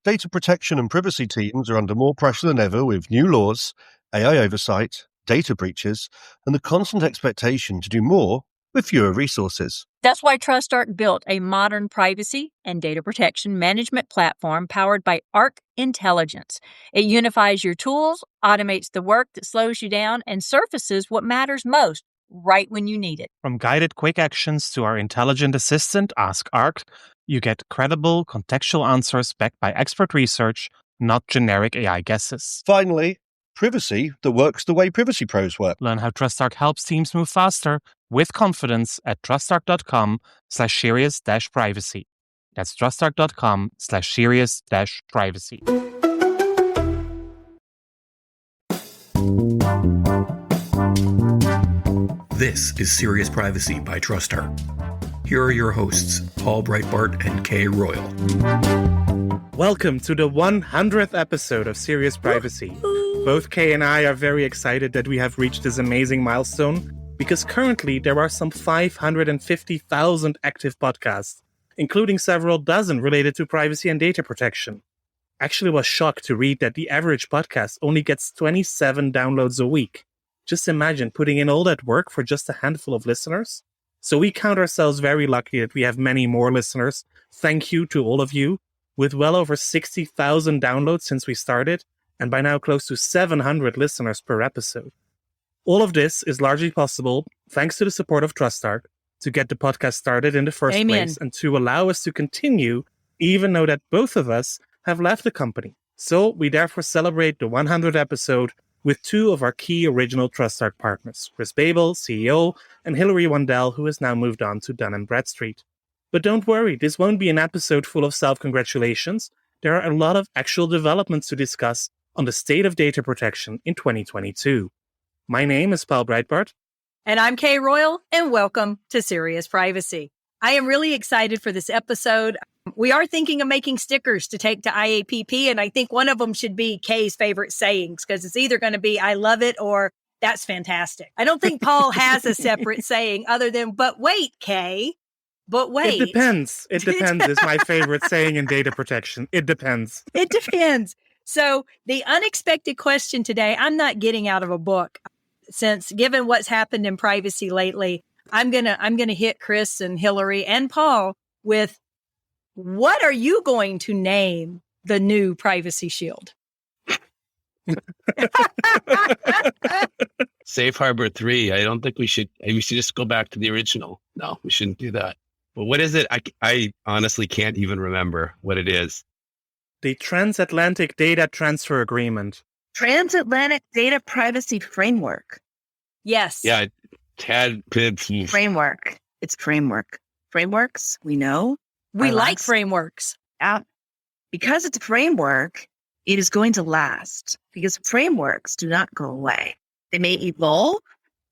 Data protection and privacy teams are under more pressure than ever with new laws, AI oversight, data breaches, and the constant expectation to do more with fewer resources. That's why TrustArc built a modern privacy and data protection management platform powered by Arc Intelligence. It unifies your tools, automates the work that slows you down, and surfaces what matters most right when you need it. From guided quick actions to our intelligent assistant, Ask Arc, you get credible, contextual answers backed by expert research, not generic AI guesses. Finally, privacy that works the way privacy pros work. Learn how TrustArc helps teams move faster with confidence at trustarc.com/serious-privacy. That's trustarc.com/serious-privacy. This is Serious Privacy by TrustArc. Here are your hosts, Paul Breitbart and Kay Royal. Welcome to the 100th episode of Serious Privacy. Both Kay and I are very excited that we have reached this amazing milestone because currently there are some 550,000 active podcasts, including several dozen related to privacy and data protection. Actually was shocked to read that the average podcast only gets 27 downloads a week. Just imagine putting in all that work for just a handful of listeners. So we count ourselves very lucky that we have many more listeners. Thank you to all of you, with well over 60,000 downloads since we started, and by now close to 700 listeners per episode. All of this is largely possible thanks to the support of TrustArc to get the podcast started in the first place and to allow us to continue, even though that both of us have left the company. So we therefore celebrate the 100th episode with two of our key original TrustArc partners, Chris Babel, CEO, and Hilary Wandall, who has now moved on to Dun & Bradstreet. But don't worry, this won't be an episode full of self-congratulations. There are a lot of actual developments to discuss on the state of data protection in 2022. My name is Paul Breitbart. And I'm Kay Royal, and welcome to Serious Privacy. I am really excited for this episode. We are thinking of making stickers to take to IAPP, and I think one of them should be Kay's favorite sayings, because it's either going to be, I love it, or that's fantastic. I don't think Paul has a separate saying other than, but wait, Kay, but wait. It depends. It depends is my favorite saying in data protection. It depends. It depends. So the unexpected question today, I'm not getting out of a book. Since given what's happened in privacy lately, I'm gonna hit Chris and Hilary and Paul with, what are you going to name the new Privacy Shield? Safe Harbor 3. I don't think we should just go back to the original. No, we shouldn't do that. But what is it? I honestly can't even remember what it is. The Transatlantic Data Transfer Agreement. Transatlantic Data Privacy Framework. Yes. Yeah. Framework. It's framework. Frameworks, we know. We like frameworks. Because it's a framework, it is going to last. Because frameworks do not go away. They may evolve,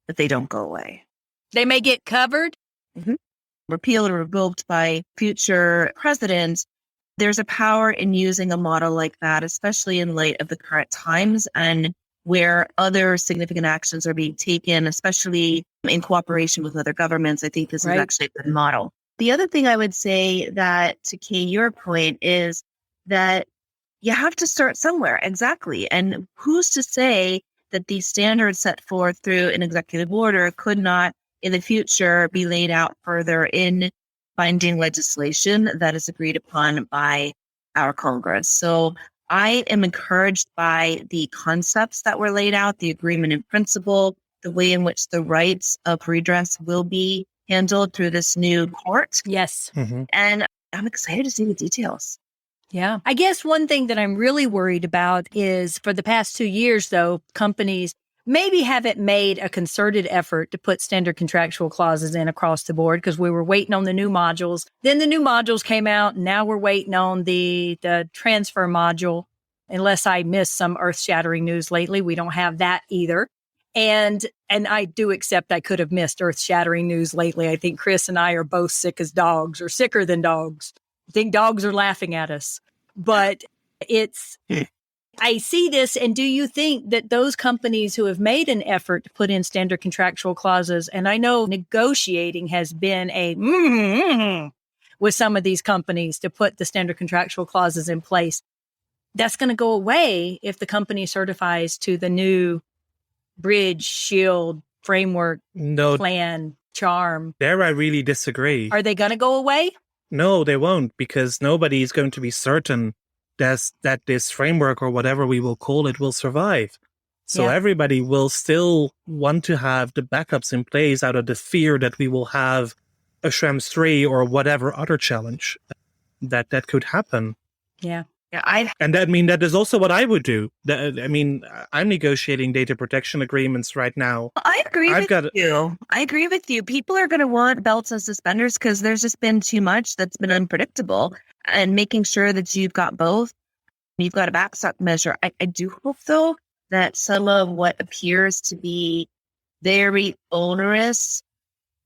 but they don't go away. They may get covered. Mm-hmm. Repealed or revoked by future presidents. There's a power in using a model like that, especially in light of the current times and where other significant actions are being taken, especially in cooperation with other governments. I think this is actually a good model. The other thing I would say that, to Kay, your point, is that you have to start somewhere. Exactly. And who's to say that these standards set forth through an executive order could not in the future be laid out further in binding legislation that is agreed upon by our Congress. So I am encouraged by the concepts that were laid out, the agreement in principle, the way in which the rights of redress will be handled through this new court. Yes. Mm-hmm. And I'm excited to see the details. Yeah. I guess one thing that I'm really worried about is for the past 2 years, though, companies maybe haven't made a concerted effort to put standard contractual clauses in across the board because we were waiting on the new modules. Then the new modules came out, and now we're waiting on the transfer module. Unless I missed some earth-shattering news lately, we don't have that either. And I do accept I could have missed earth-shattering news lately. I think Chris and I are both sick as dogs, or sicker than dogs. I think dogs are laughing at us. But it's... I see this, and do you think that those companies who have made an effort to put in standard contractual clauses, and I know negotiating has been with some of these companies to put the standard contractual clauses in place, that's going to go away if the company certifies to the new bridge, shield, framework, No, plan, charm. there I really disagree. Are they going to go away? No, they won't, because nobody is going to be certain that this framework, or whatever we will call it, will survive. So Yeah. everybody will still want to have the backups in place out of the fear that we will have a Schrems 3 or whatever other challenge that could happen. Yeah. Yeah, And that is also what I would do. I'm negotiating data protection agreements right now. I agree I've with you. I agree with you. People are going to want belts and suspenders because there's just been too much that's been unpredictable. And making sure that you've got both, you've got a backstop measure. I do hope, though, that some of what appears to be very onerous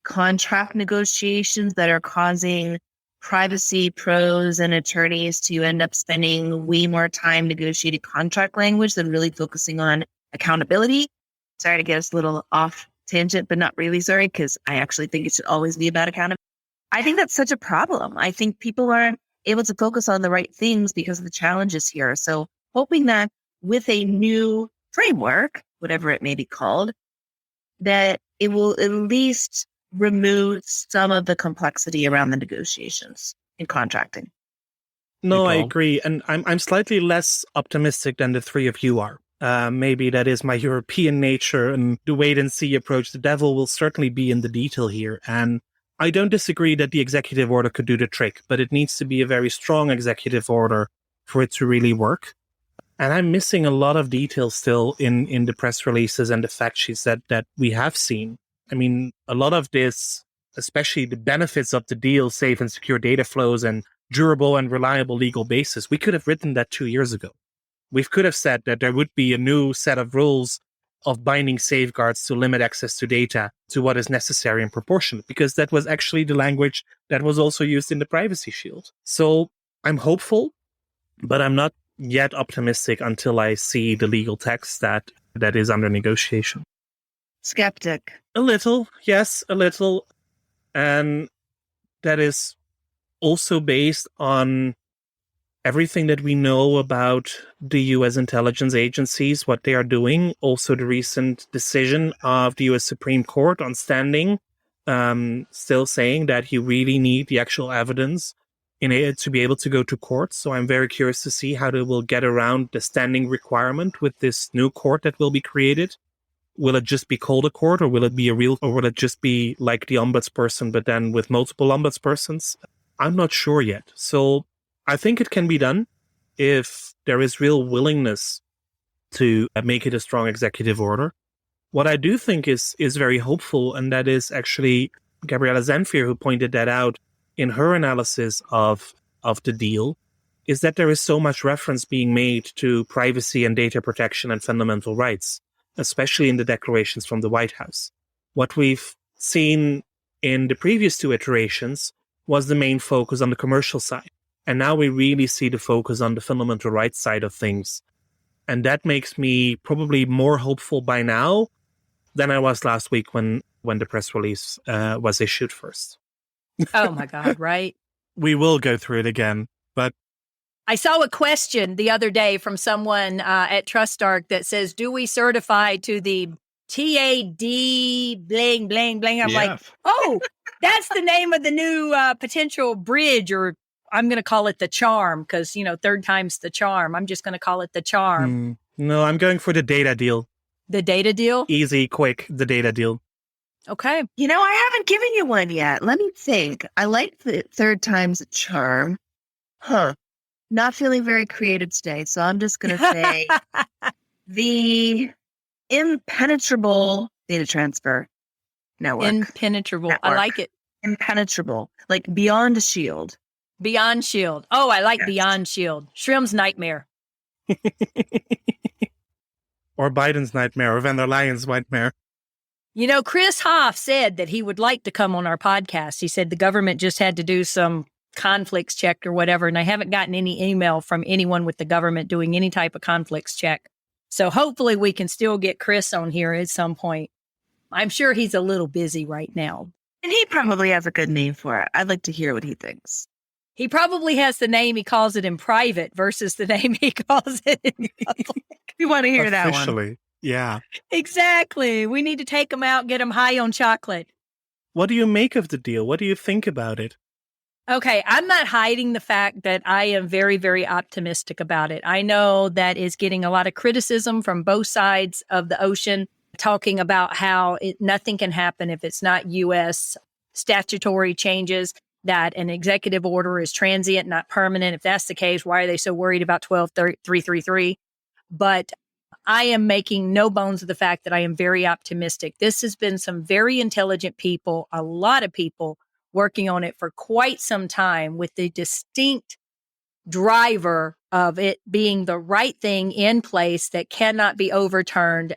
contract negotiations that are causing privacy pros and attorneys to end up spending way more time negotiating contract language than really focusing on accountability. Sorry to get us a little off tangent, but not really sorry, because I actually think it should always be about accountability. I think that's such a problem. I think people aren't able to focus on the right things because of the challenges here. So hoping that with a new framework, whatever it may be called, that it will at least remove some of the complexity around the negotiations in contracting. No, I Paul? agree. And I'm slightly less optimistic than the three of you are. Maybe that is my European nature and the wait and see approach. The devil will certainly be in the detail here. And I don't disagree that the executive order could do the trick, but it needs to be a very strong executive order for it to really work. And I'm missing a lot of details still in the press releases and the fact sheets that we have seen. I mean, a lot of this, especially the benefits of the deal, safe and secure data flows and durable and reliable legal basis, we could have written that 2 years ago. We could have said that there would be a new set of rules of binding safeguards to limit access to data to what is necessary and proportionate, because that was actually the language that was also used in the Privacy Shield. So I'm hopeful, but I'm not yet optimistic until I see the legal text that is under negotiation. Skeptic. A little, yes, a little. And that is also based on everything that we know about the U.S. intelligence agencies, what they are doing. Also, the recent decision of the U.S. Supreme Court on standing, still saying that you really need the actual evidence in it to be able to go to court. So I'm very curious to see how they will get around the standing requirement with this new court that will be created. Will it just be called a court, or will it be or will it just be like the ombudsperson, but then with multiple ombudspersons? I'm not sure yet. So I think it can be done if there is real willingness to make it a strong executive order. What I do think is very hopeful, and that is actually Gabriela Zanfir who pointed that out in her analysis of the deal, is that there is so much reference being made to privacy and data protection and fundamental rights, especially in the declarations from the White House. What we've seen in the previous two iterations was the main focus on the commercial side. And now we really see the focus on the fundamental rights side of things. And that makes me probably more hopeful by now than I was last week when the press release was issued first. Oh my God, right? We will go through it again, but I saw a question the other day from someone at TrustArc that says, do we certify to the TAD bling, bling, bling? I'm like, oh, that's the name of the new potential bridge, or I'm going to call it the charm because, third time's the charm. I'm just going to call it the charm. No, I'm going for the data deal. The data deal? Easy, quick, the data deal. Okay. I haven't given you one yet. Let me think. I like the third time's a charm. Not feeling very creative today, so I'm just going to say the impenetrable data transfer network. Impenetrable. Network. I like it. Impenetrable, like beyond a shield. Beyond Shield. Oh, I like Yes. Beyond Shield. Shrim's nightmare. Or Biden's nightmare, or van der Leyen's nightmare. Chris Hoff said that he would like to come on our podcast. He said the government just had to do some conflicts check or whatever, and I haven't gotten any email from anyone with the government doing any type of conflicts check. So hopefully we can still get Chris on here at some point. I'm sure he's a little busy right now. And he probably has a good name for it. I'd like to hear what he thinks. He probably has the name he calls it in private versus the name he calls it in public. We want to hear that one. Officially. Yeah. Exactly. We need to take him out, get him high on chocolate. What do you make of the deal? What do you think about it? Okay, I'm not hiding the fact that I am very, very optimistic about it. I know that is getting a lot of criticism from both sides of the ocean, talking about how nothing can happen if it's not U.S. statutory changes, that an executive order is transient, not permanent. If that's the case, why are they so worried about 12333? But I am making no bones of the fact that I am very optimistic. This has been some very intelligent people, a lot of people working on it for quite some time, with the distinct driver of it being the right thing in place that cannot be overturned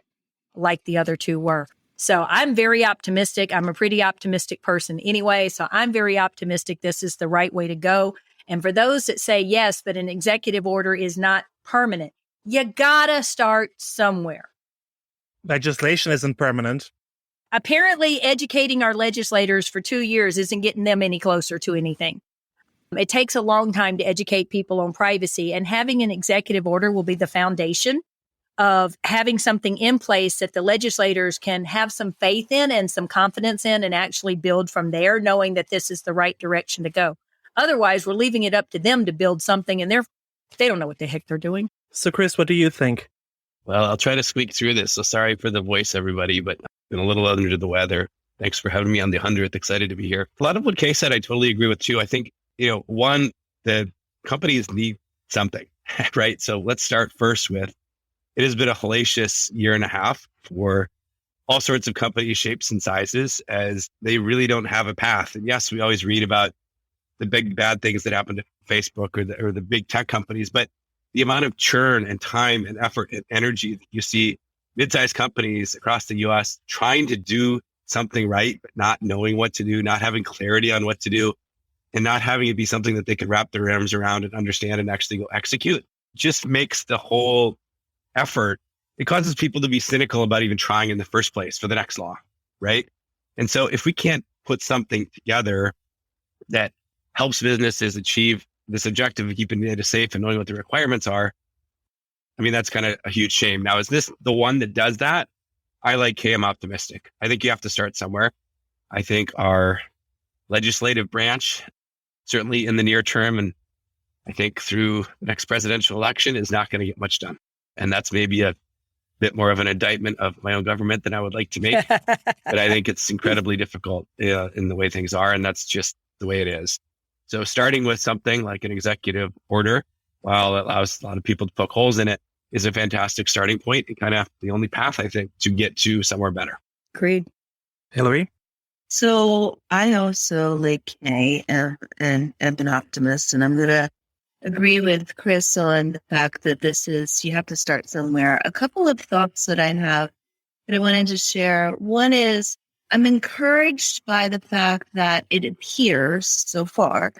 like the other two were. So I'm very optimistic. I'm a pretty optimistic person anyway. So I'm very optimistic this is the right way to go. And for those that say, yes, but an executive order is not permanent, you gotta start somewhere. Legislation isn't permanent. Apparently, educating our legislators for 2 years isn't getting them any closer to anything. It takes a long time to educate people on privacy, and having an executive order will be the foundation of having something in place that the legislators can have some faith in and some confidence in and actually build from there, knowing that this is the right direction to go. Otherwise, we're leaving it up to them to build something, and they don't know what the heck they're doing. So, Chris, what do you think? Well, I'll try to squeak through this. So sorry for the voice, everybody, but I've been a little under the weather. Thanks for having me on the 100th. Excited to be here. A lot of what Kay said, I totally agree with too. I think, one, the companies need something, right? So let's start first with, it has been a hellacious year and a half for all sorts of company shapes and sizes, as they really don't have a path. And yes, we always read about the big bad things that happen to Facebook or the big tech companies, but the amount of churn and time and effort and energy that you see mid-sized companies across the US trying to do something right, but not knowing what to do, not having clarity on what to do, and not having it be something that they can wrap their arms around and understand and actually go execute, just makes the whole effort, it causes people to be cynical about even trying in the first place for the next law, right? And so if we can't put something together that helps businesses achieve this objective of keeping data safe and knowing what the requirements are, I mean, that's kind of a huge shame. Now, is this the one that does that? I, like Kay, am optimistic. I think you have to start somewhere. I think our legislative branch, certainly in the near term, and I think through the next presidential election, is not going to get much done. And that's maybe a bit more of an indictment of my own government than I would like to make. But I think it's incredibly difficult in the way things are. And that's just the way it is. So starting with something like an executive order, while it allows a lot of people to poke holes in it, is a fantastic starting point and kind of the only path, I think, to get to somewhere better. Agreed. Hilary? So I also, like Kay, am an optimist, and I'm going to agree with Chris on the fact that you have to start somewhere. A couple of thoughts that I have that I wanted to share. One is, I'm encouraged by the fact that it appears so far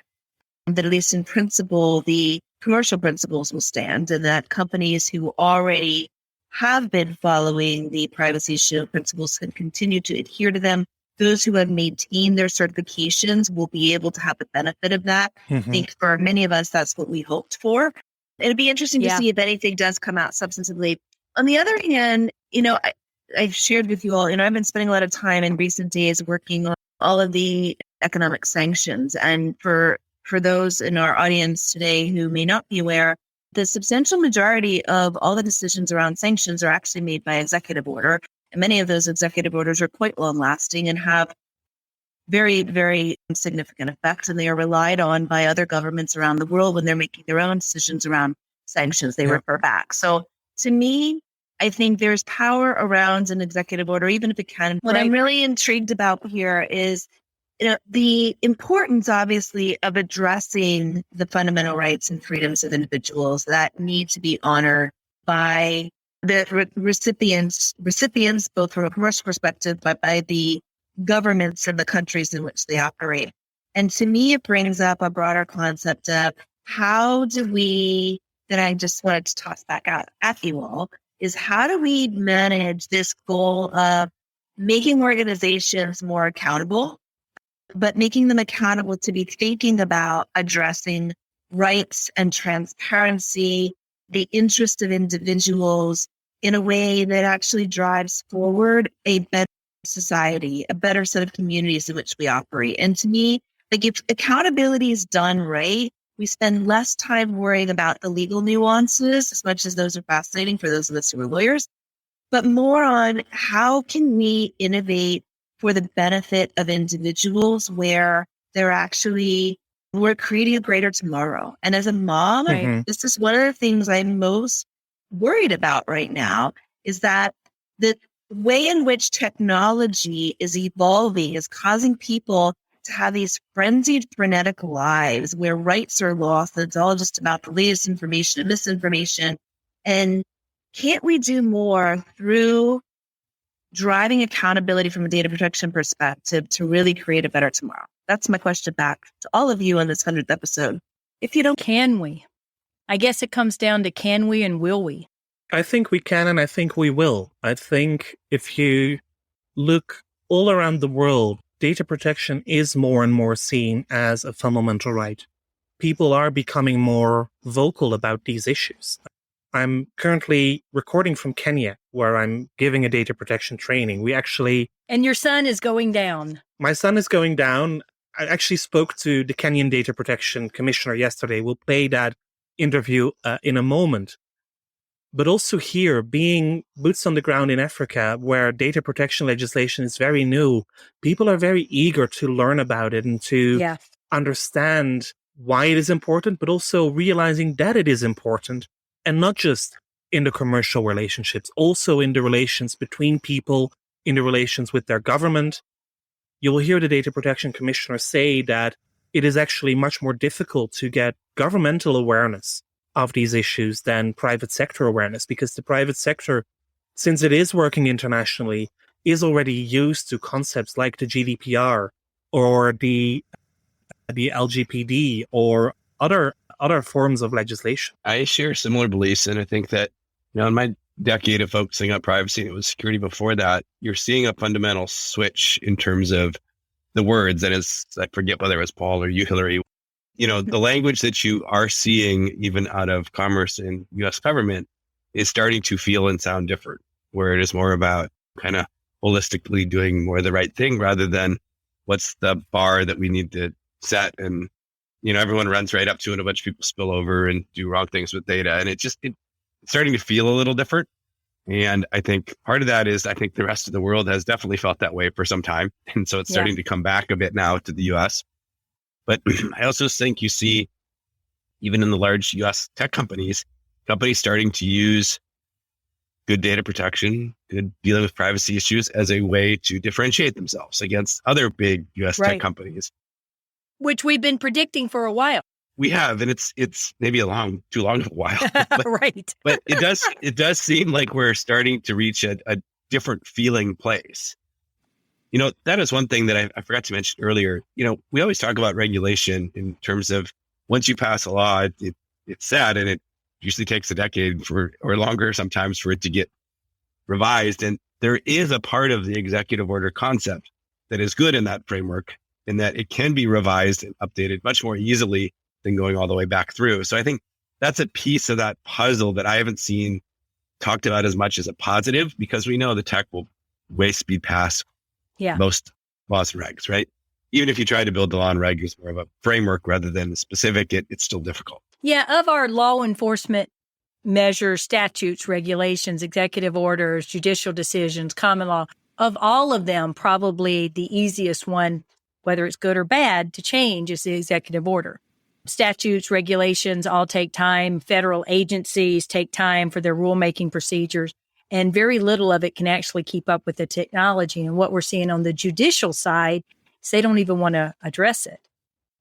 that, at least in principle, the commercial principles will stand, and that companies who already have been following the Privacy Shield principles can continue to adhere to them. Those who have maintained their certifications will be able to have the benefit of that. I think for many of us, that's what we hoped for. It'd be interesting to see if anything does come out substantively. On the other hand, I've shared with you all, I've been spending a lot of time in recent days working on all of the economic sanctions. And for those in our audience today who may not be aware, the substantial majority of all the decisions around sanctions are actually made by executive order. And many of those executive orders are quite long lasting and have very, very significant effects. And they are relied on by other governments around the world when they're making their own decisions around sanctions. They refer back. So to me, I think there's power around an executive order, even if it can. What I'm really intrigued about here is, the importance, obviously, of addressing the fundamental rights and freedoms of individuals that need to be honored by the recipients, both from a commercial perspective, but by the governments and the countries in which they operate. And to me, it brings up a broader concept of how do we, that I just wanted to toss back out at you all, is how do we manage this goal of making organizations more accountable but making them accountable to be thinking about addressing rights and transparency, the interest of individuals in a way that actually drives forward a better society, a better set of communities in which we operate. And to me, like if accountability is done right, we spend less time worrying about the legal nuances, as much as those are fascinating for those of us who are lawyers, but more on how can we innovate for the benefit of individuals where we're creating a greater tomorrow. And as a mom, this is one of the things I'm most worried about right now, is that the way in which technology is evolving is causing people to have these frenzied, frenetic lives where rights are lost. And it's all just about the latest information and misinformation. And can't we do more through driving accountability from a data protection perspective to really create a better tomorrow? That's my question back to all of you on this 100th episode. If you don't, Can we? I guess it comes down to can we and will we? I think we can, and I think we will. I think if you look all around the world, data protection is more and more seen as a fundamental right. People are becoming more vocal about these issues. I'm currently recording from Kenya, where I'm giving a data protection training. And your son is going down. My son is going down. I actually spoke to the Kenyan Data Protection Commissioner yesterday. We'll play that interview in a moment. But also here, being boots on the ground in Africa, where data protection legislation is very new, people are very eager to learn about it and to understand why it is important, but also realizing that it is important. And not just in the commercial relationships, also in the relations between people, in the relations with their government. You will hear the Data Protection Commissioner say that it is actually much more difficult to get governmental awareness of these issues than private sector awareness, because the private sector, since it is working internationally, is already used to concepts like the GDPR or the LGPD or other forms of legislation. I share similar beliefs, and I think that, in my decade of focusing on privacy, and it was security before that, you're seeing a fundamental switch in terms of the words. And I forget whether it was Paul or you, Hilary, the language that you are seeing even out of commerce and U.S. government is starting to feel and sound different, where it is more about kind of holistically doing more of the right thing rather than what's the bar that we need to set. And, everyone runs right up to it. A bunch of people spill over and do wrong things with data. And it's starting to feel a little different. And I think part of that is, I think the rest of the world has definitely felt that way for some time. And so it's starting to come back a bit now to the US. But I also think you see, even in the large US tech companies starting to use good data protection, good dealing with privacy issues as a way to differentiate themselves against other big US tech companies. Which we've been predicting for a while. We have, and it's maybe too long of a while. But, right. But it does seem like we're starting to reach a different feeling place. That is one thing that I forgot to mention earlier. We always talk about regulation in terms of once you pass a law, it's sad, and it usually takes a decade or longer sometimes for it to get revised. And there is a part of the executive order concept that is good in that framework, in that it can be revised and updated much more easily than going all the way back through. So I think that's a piece of that puzzle that I haven't seen talked about as much as a positive, because we know the tech will way speed past most laws and regs, right? Even if you try to build the law and reg as more of a framework rather than a specific, it's still difficult. Yeah, of our law enforcement measures, statutes, regulations, executive orders, judicial decisions, common law, of all of them, probably the easiest one, whether it's good or bad, to change is the executive order. Statutes, regulations all take time. Federal agencies take time for their rulemaking procedures, and very little of it can actually keep up with the technology. And what we're seeing on the judicial side is they don't even want to address it.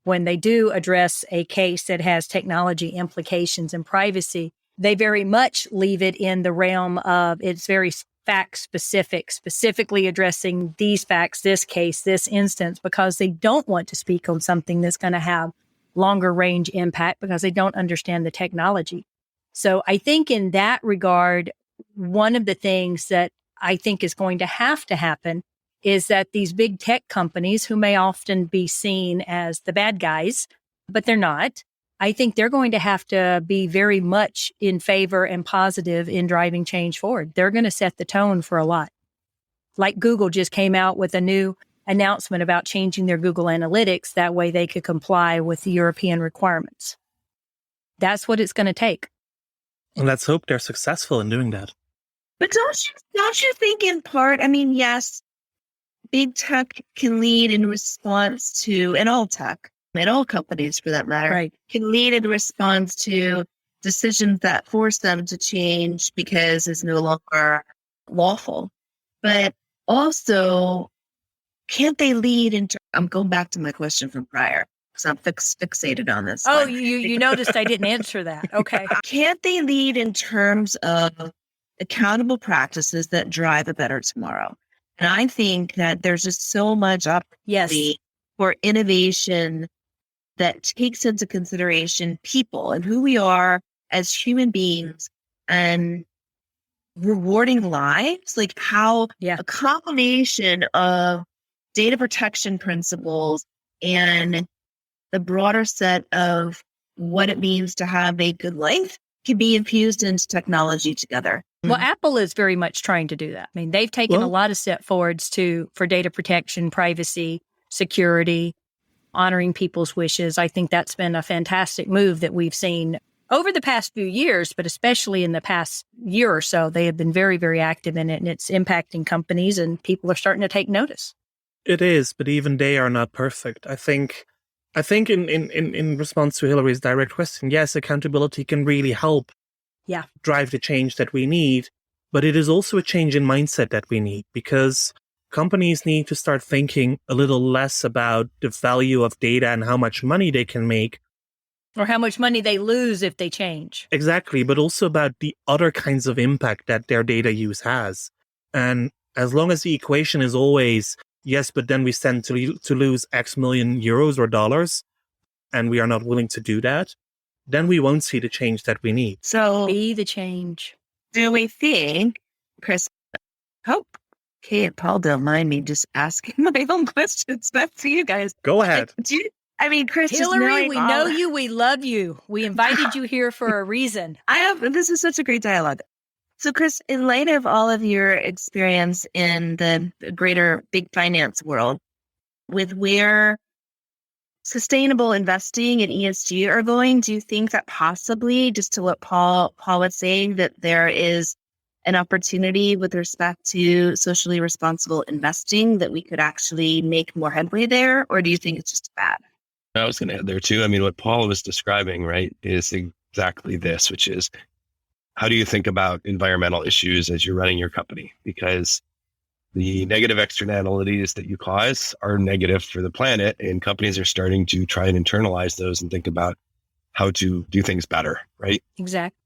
When they do address a case that has technology implications and privacy, they very much leave it in the realm of it's very fact specific, specifically addressing these facts, this case, this instance, because they don't want to speak on something that's going to have longer range impact because they don't understand the technology. So I think in that regard, one of the things that I think is going to happen is that these big tech companies, who may often be seen as the bad guys, but they're not, I think they're going to have to be very much in favor and positive in driving change forward. They're going to set the tone for a lot. Like Google just came out with a new announcement about changing their Google Analytics. That way they could comply with the European requirements. That's what it's going to take. And let's hope they're successful in doing that. But don't you think in part, I mean, yes, big tech can lead in response to, and all tech, and all companies for that matter, Right, can lead in response to decisions that force them to change because it's no longer lawful. But also, can't they lead into, I'm going back to my question from prior, because I'm fixated on this. Oh, one. you noticed I didn't answer that. Okay. Can't they lead in terms of accountable practices that drive a better tomorrow? And I think that there's just so much opportunity Yes. for innovation that takes into consideration people and who we are as human beings and rewarding lives, like how a combination of data protection principles and the broader set of what it means to have a good life can be infused into technology together. Well, Apple is very much trying to do that. I mean, they've taken a lot of step forwards for data protection, privacy, security, honoring people's wishes. I think that's been a fantastic move that we've seen over the past few years, but especially in the past year or so. They have been very, very active in it, and it's impacting companies, and people are starting to take notice. It is, but even they are not perfect. I think in response to Hilary's direct question, yes, accountability can really help drive the change that we need, but it is also a change in mindset that we need, because companies need to start thinking a little less about the value of data and how much money they can make. Or how much money they lose if they change. Exactly, but also about the other kinds of impact that their data use has. And as long as the equation is always, yes, but then we stand to lose X million euros or dollars, and we are not willing to do that, then we won't see the change that we need. So Be the change. do we think, Chris, hope Kay and Paul don't mind me just asking my own questions back to you guys. Go ahead. Chris, Hillary, we know you. We love you. We invited you here for a reason. This is such a great dialogue. So, Chris, in light of all of your experience in the greater big finance world, with where sustainable investing and ESG are going, do you think that possibly, just to what Paul was saying, that there is an opportunity with respect to socially responsible investing that we could actually make more headway there? Or do you think it's just bad? I was going to add there too. I mean, what Paul was describing, right, is exactly this, which is, how do you think about environmental issues as you're running your company? Because the negative externalities that you cause are negative for the planet, and companies are starting to try and internalize those and think about how to do things better, right? Exactly.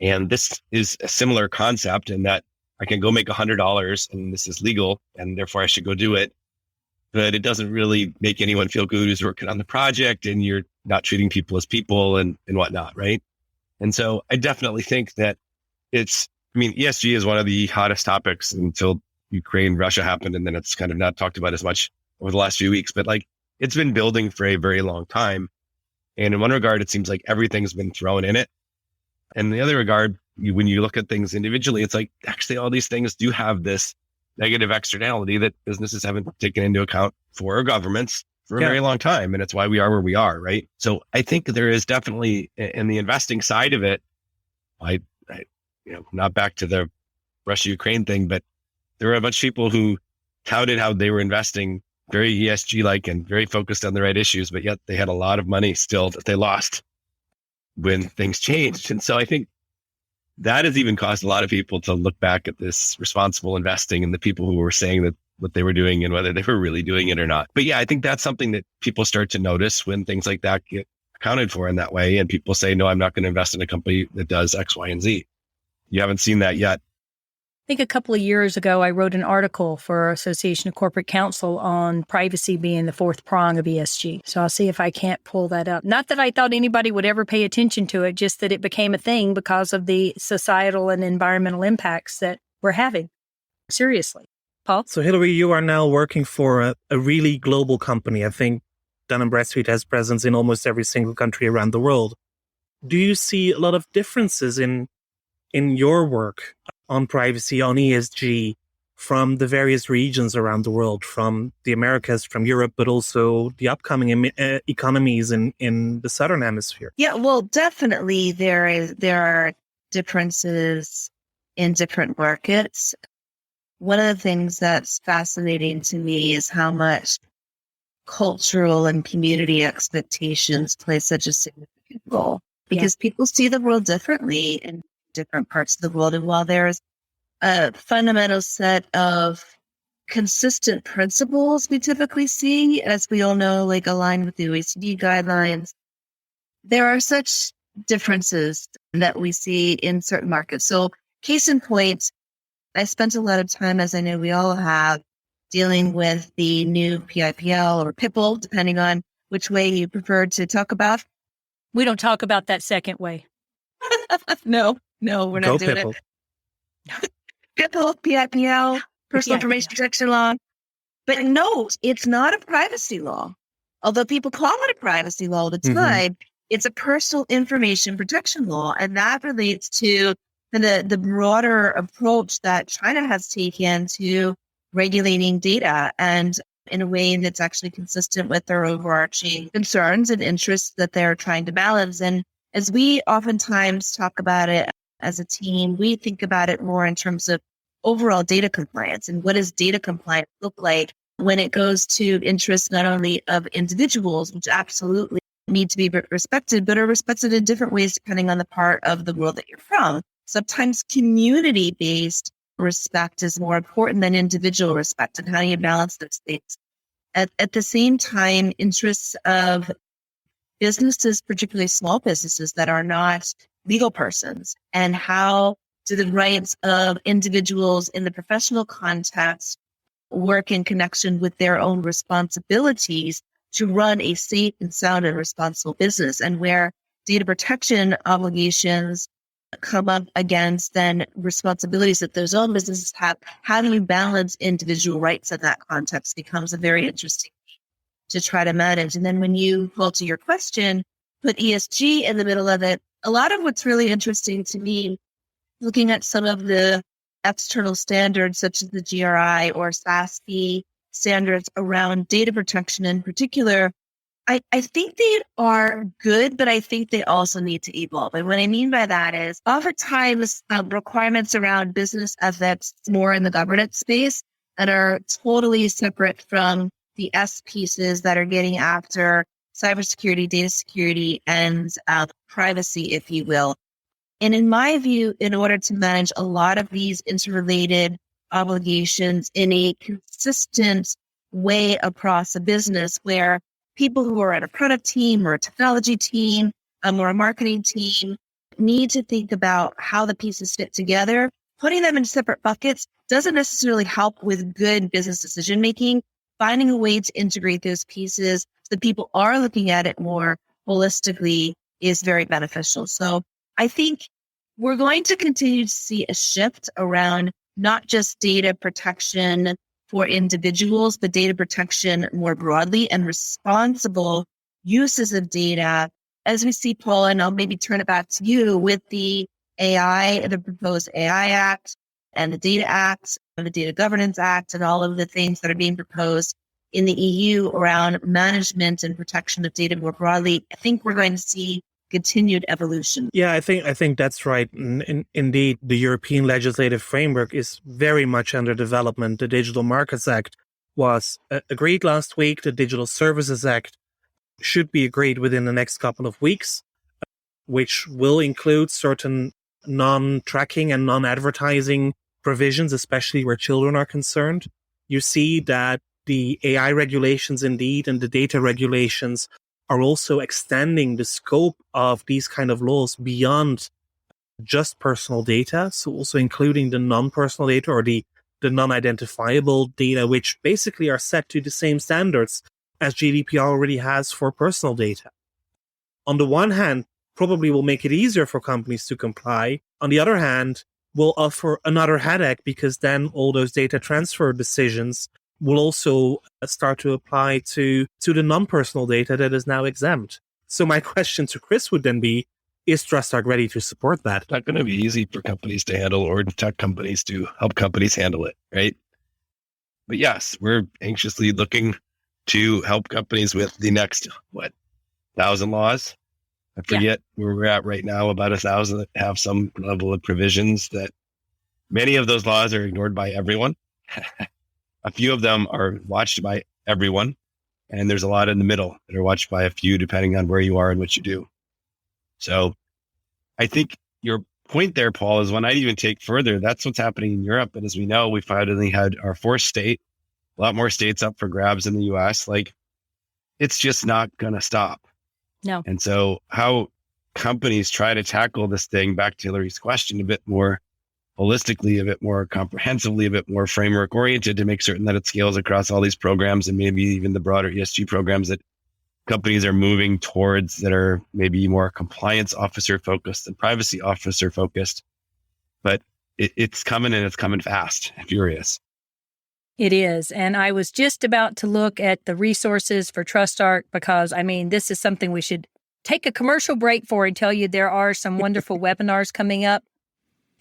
And this is a similar concept in that I can go make $100 and this is legal and therefore I should go do it. But it doesn't really make anyone feel good who's working on the project, and you're not treating people as people and whatnot, right? And so I definitely think that ESG is one of the hottest topics until Ukraine, Russia happened, and then it's kind of not talked about as much over the last few weeks, but like it's been building for a very long time. And in one regard, it seems like everything's been thrown in it. And in the other regard, when you look at things individually, it's like actually all these things do have this negative externality that businesses haven't taken into account for governments for a very long time. And it's why we are where we are, right? So I think there is definitely, in the investing side of it, I not back to the Russia-Ukraine thing, but there were a bunch of people who touted how they were investing very ESG-like and very focused on the right issues, but yet they had a lot of money still that they lost when things changed. And so I think that has even caused a lot of people to look back at this responsible investing and the people who were saying that what they were doing and whether they were really doing it or not. But yeah, I think that's something that people start to notice when things like that get accounted for in that way. And people say, no, I'm not going to invest in a company that does X, Y, and Z. You haven't seen that yet. I think a couple of years ago, I wrote an article for Association of Corporate Counsel on privacy being the fourth prong of ESG. So I'll see if I can't pull that up. Not that I thought anybody would ever pay attention to it, just that it became a thing because of the societal and environmental impacts that we're having. Seriously. Paul? So, Hilary, you are now working for a really global company. I think Dun & Bradstreet has presence in almost every single country around the world. Do you see a lot of differences in your work on privacy, on ESG, from the various regions around the world, from the Americas, from Europe, but also the upcoming economies in the Southern Hemisphere? Yeah, well, definitely there are differences in different markets. One of the things that's fascinating to me is how much cultural and community expectations play such a significant role, because people see the world differently in different parts of the world. And while there's a fundamental set of consistent principles we typically see, as we all know, like aligned with the OECD guidelines, there are such differences that we see in certain markets. So case in point, I spent a lot of time, as I know we all have, dealing with the new PIPL or PIPL, depending on which way you prefer to talk about. We don't talk about that second way. No, we're not doing it. PIPL, PIPL, Personal Information Protection Law. But note, it's not a privacy law. Although people call it a privacy law all the time, it's a personal information protection law. And that relates to the broader approach that China has taken to regulating data, and in a way that's actually consistent with their overarching concerns and interests that they're trying to balance. And as we oftentimes talk about it as a team, we think about it more in terms of overall data compliance. And what does data compliance look like when it goes to interests not only of individuals, which absolutely need to be respected, but are respected in different ways depending on the part of the world that you're from. Sometimes community-based respect is more important than individual respect, and how do you balance those things? At the same time, interests of businesses, particularly small businesses that are not legal persons, and how do the rights of individuals in the professional context work in connection with their own responsibilities to run a safe and sound and responsible business, and where data protection obligations come up against then responsibilities that those own businesses have. How do you balance individual rights in that context becomes a very interesting thing to try to manage. And then when you pull to your question, put ESG in the middle of it, a lot of what's really interesting to me, looking at some of the external standards such as the GRI or SASB standards around data protection in particular, I think they are good, but I think they also need to evolve. And what I mean by that is oftentimes requirements around business ethics more in the governance space that are totally separate from the S pieces that are getting after cybersecurity, data security, and privacy, if you will. And in my view, in order to manage a lot of these interrelated obligations in a consistent way across a business, where people who are at a product team or a technology team or a marketing team need to think about how the pieces fit together. Putting them in separate buckets doesn't necessarily help with good business decision making. Finding a way to integrate those pieces so that people are looking at it more holistically is very beneficial. So I think we're going to continue to see a shift around not just data protection for individuals, but data protection more broadly and responsible uses of data. As we see, Paul, and I'll maybe turn it back to you with the AI, the proposed AI Act and the Data Act and the Data Governance Act and all of the things that are being proposed in the EU around management and protection of data more broadly. I think we're going to see continued evolution. Yeah, I think that's right. Indeed, the European legislative framework is very much under development. The Digital Markets Act was agreed last week. The Digital Services Act should be agreed within the next couple of weeks, which will include certain non-tracking and non-advertising provisions, especially where children are concerned. You see that the AI regulations indeed and the data regulations are also extending the scope of these kind of laws beyond just personal data. So also including the non-personal data or the non-identifiable data, which basically are set to the same standards as GDPR already has for personal data. On the one hand, probably will make it easier for companies to comply. On the other hand, will offer another headache, because then all those data transfer decisions will also start to apply to the non-personal data that is now exempt. So my question to Chris would then be, is TrustArc ready to support that? It's not going to be easy for companies to handle, or tech companies to help companies handle it, right? But yes, we're anxiously looking to help companies with the next, 1,000 laws? I forget where we're at right now, about 1,000 that have some level of provisions that many of those laws are ignored by everyone. A few of them are watched by everyone. And there's a lot in the middle that are watched by a few, depending on where you are and what you do. So I think your point there, Paul, is one I'd even take further. That's what's happening in Europe. And as we know, we finally had our fourth state, a lot more states up for grabs in the US. Like, it's just not going to stop. No. And so how companies try to tackle this thing, back to Hilary's question, a bit more holistically, a bit more comprehensively, a bit more framework oriented, to make certain that it scales across all these programs and maybe even the broader ESG programs that companies are moving towards, that are maybe more compliance officer focused and privacy officer focused. But it's coming, and it's coming fast and furious. It is. And I was just about to look at the resources for TrustArc, because, I mean, this is something we should take a commercial break for and tell you there are some wonderful webinars coming up.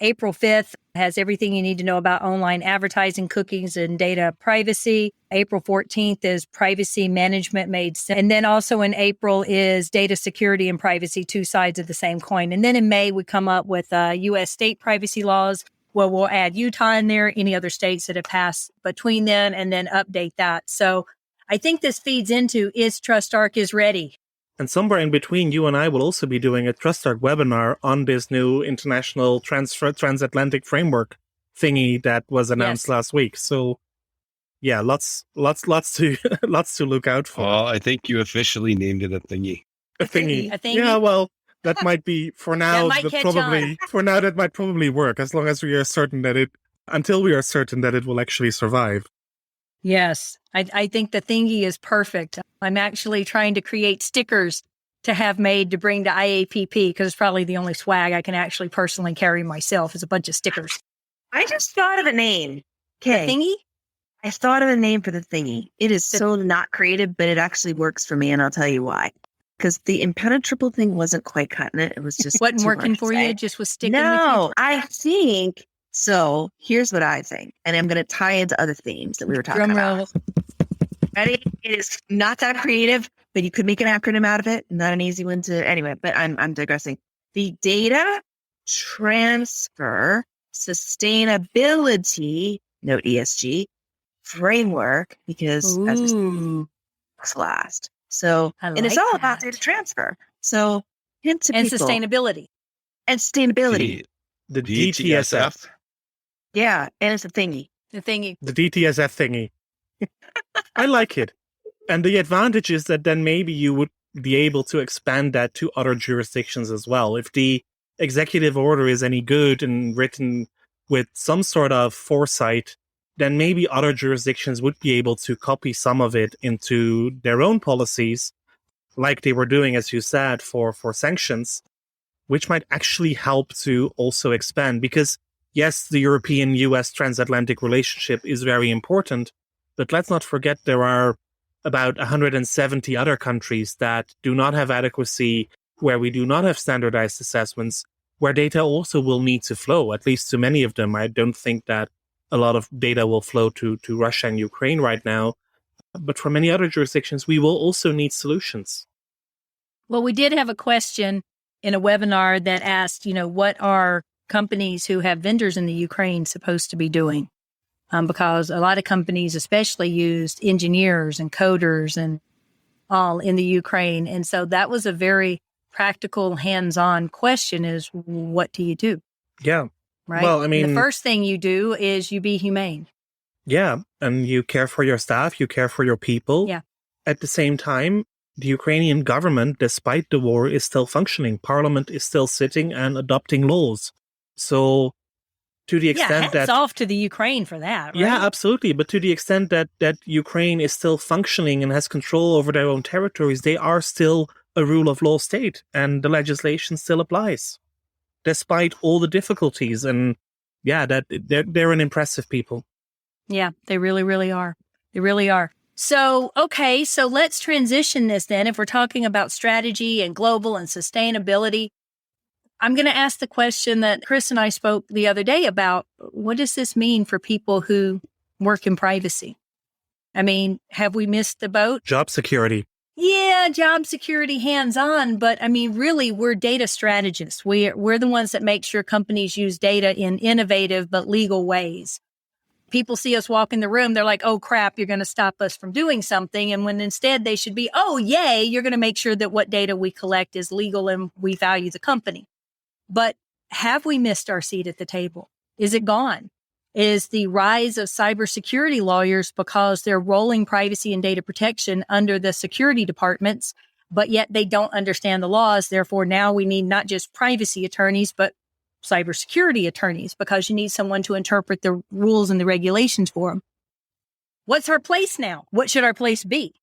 April 5th has everything you need to know about online advertising, cookies, and data privacy. April 14th is privacy management made simple. And then also in April is data security and privacy, two sides of the same coin. And then in May, we come up with U.S. state privacy laws. Well, we'll add Utah in there, any other states that have passed between then, and then update that. So I think this feeds into, is TrustArc is ready? And somewhere in between, you and I will also be doing a TrustArc webinar on this new international transatlantic framework thingy that was announced last week. So yeah, lots to lots to look out for. Well, I think you officially named it a thingy. A thingy. A thingy? Yeah, well, that might be for now. That Might probably work, as long as we are certain that until we are certain that it will actually survive. Yes, I think the thingy is perfect. I'm actually trying to create stickers to have made to bring to IAPP, because it's probably the only swag I can actually personally carry myself, is a bunch of stickers. I just thought of a name. Okay. The thingy? I thought of a name for the thingy. It is so not creative, but it actually works for me, and I'll tell you why. Because the impenetrable thing wasn't quite cutting it. It was just wasn't working for you. Just was sticking. No, with you? I think so. Here's what I think, and I'm going to tie into other themes that we were talking about. Ready? It is not that creative, but you could make an acronym out of it. Not an easy one to anyway. But I'm digressing. The data transfer sustainability, note ESG framework, because as we said last. So, and it's all about data transfer. So, hint to and people. Sustainability. And sustainability. The DTSF. Yeah, and it's a thingy. The thingy. The DTSF thingy. I like it. And the advantage is that then maybe you would be able to expand that to other jurisdictions as well. If the executive order is any good and written with some sort of foresight, then maybe other jurisdictions would be able to copy some of it into their own policies, like they were doing, as you said, for sanctions, which might actually help to also expand. Because yes, the European-US transatlantic relationship is very important, but let's not forget there are about 170 other countries that do not have adequacy, where we do not have standardized assessments, where data also will need to flow, at least to many of them. I don't think that a lot of data will flow to Russia and Ukraine right now. But for many other jurisdictions, we will also need solutions. Well, we did have a question in a webinar that asked, what are companies who have vendors in the Ukraine supposed to be doing? Because a lot of companies especially used engineers and coders and all in the Ukraine. And so that was a very practical, hands-on question, is what do you do? Yeah. Right? Well, I mean, the first thing you do is you be humane. Yeah. And you care for your staff, you care for your people. Yeah. At the same time, the Ukrainian government, despite the war, is still functioning. Parliament is still sitting and adopting laws. So to the extent hats off to the Ukraine for that, right? Yeah, absolutely. But to the extent that Ukraine is still functioning and has control over their own territories, they are still a rule of law state, and the legislation still applies, despite all the difficulties. And yeah, that they're an impressive people. Yeah, they really, really are. They really are. So, okay, so let's transition this then. If we're talking about strategy and global and sustainability, I'm going to ask the question that Chris and I spoke the other day about. What does this mean for people who work in privacy? I mean, have we missed the boat? Job security. Yeah, job security hands-on, but I mean, really, we're data strategists. We're the ones that make sure companies use data in innovative but legal ways. People see us walk in the room, they're like, oh crap, you're going to stop us from doing something. And when instead they should be, oh yay, you're going to make sure that what data we collect is legal and we value the company. But have we missed our seat at the table? Is it gone? Is the rise of cybersecurity lawyers because they're rolling privacy and data protection under the security departments, but yet they don't understand the laws. Therefore, now we need not just privacy attorneys, but cybersecurity attorneys, because you need someone to interpret the rules and the regulations for them. What's our place now? What should our place be?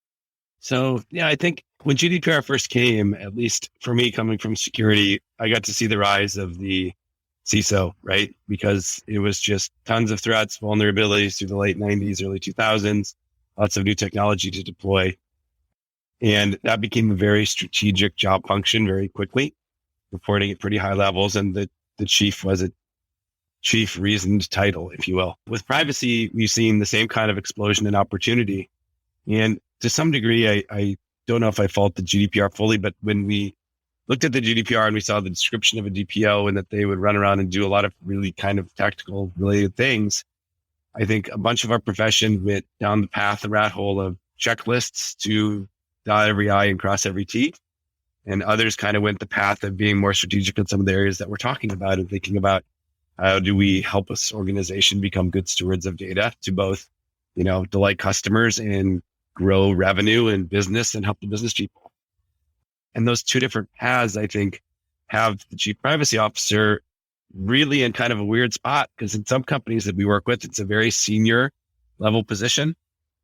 So, yeah, I think when GDPR first came, at least for me coming from security, I got to see the rise of the CISO, right? Because it was just tons of threats, vulnerabilities through the late 90s, early 2000s, lots of new technology to deploy. And that became a very strategic job function very quickly, reporting at pretty high levels. And the chief was a chief reasoned title, if you will. With privacy, we've seen the same kind of explosion in opportunity. And to some degree, I don't know if I fault the GDPR fully, but when we looked at the GDPR and we saw the description of a DPO and that they would run around and do a lot of really kind of tactical related things, I think a bunch of our profession went down the path, the rat hole of checklists to dot every I and cross every T. And others kind of went the path of being more strategic in some of the areas that we're talking about and thinking about how do we help this organization become good stewards of data to both, delight customers and grow revenue and business and help the business people. And those two different paths, I think, have the chief privacy officer really in kind of a weird spot, because in some companies that we work with, it's a very senior level position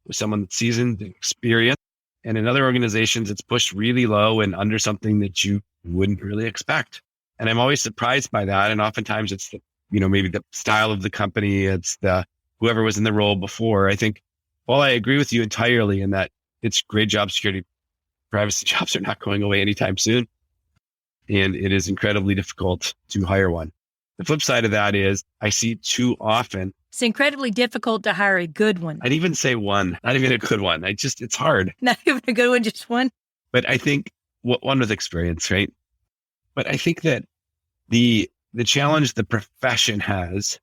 with someone that's seasoned and experienced. And in other organizations, it's pushed really low and under something that you wouldn't really expect. And I'm always surprised by that. And oftentimes it's the, maybe the style of the company, it's the whoever was in the role before. I think, while I agree with you entirely in that it's great job security, privacy jobs are not going away anytime soon. And it is incredibly difficult to hire one. The flip side of that is I see too often. It's incredibly difficult to hire a good one. I'd even say one, not even a good one. It's hard. Not even a good one, just one. But I think one with experience, right? But I think that the challenge the profession has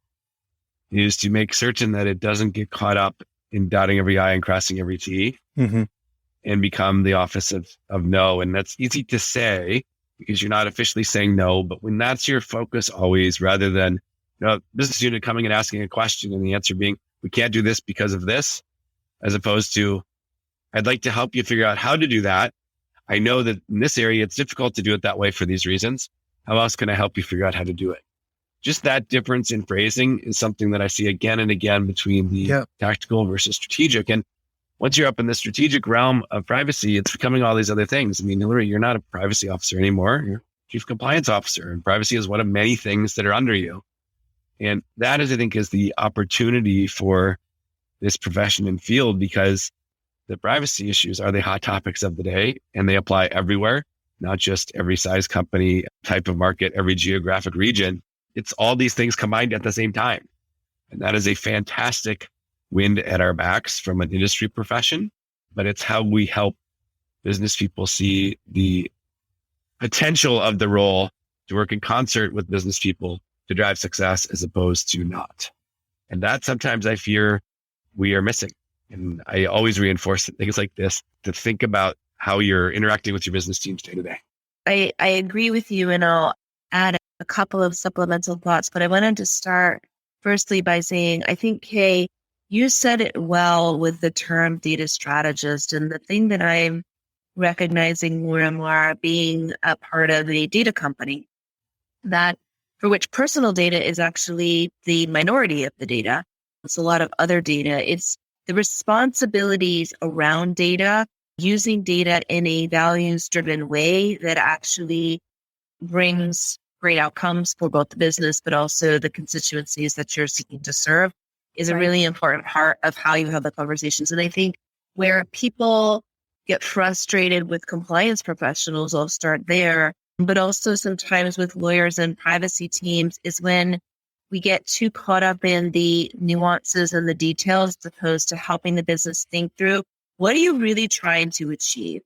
is to make certain that it doesn't get caught up in dotting every I and crossing every T and become the office of no. And that's easy to say because you're not officially saying no, but when that's your focus always, rather than business unit coming and asking a question and the answer being, we can't do this because of this, as opposed to, I'd like to help you figure out how to do that. I know that in this area, it's difficult to do it that way for these reasons. How else can I help you figure out how to do it? Just that difference in phrasing is something that I see again and again between the tactical versus strategic. And once you're up in the strategic realm of privacy, it's becoming all these other things. I mean, Hilary, you're not a privacy officer anymore. You're chief compliance officer, and privacy is one of many things that are under you. And that is, I think, is the opportunity for this profession and field, because the privacy issues are the hot topics of the day, and they apply everywhere, not just every size company, type of market, every geographic region. It's all these things combined at the same time. And that is a fantastic wind at our backs from an industry profession, but it's how we help business people see the potential of the role to work in concert with business people to drive success as opposed to not. And that sometimes I fear we are missing. And I always reinforce things like this to think about how you're interacting with your business teams day to day. I agree with you, and I'll add a couple of supplemental thoughts, but I wanted to start firstly by saying, I think, Kay, you said it well with the term data strategist. And the thing that I'm recognizing more and more being a part of a data company, that for which personal data is actually the minority of the data. It's a lot of other data. It's the responsibilities around data, using data in a values-driven way that actually brings great outcomes for both the business, but also the constituencies that you're seeking to serve is a really important part of how you have the conversations. And I think where people get frustrated with compliance professionals, I'll start there, but also sometimes with lawyers and privacy teams is when we get too caught up in the nuances and the details as opposed to helping the business think through, what are you really trying to achieve?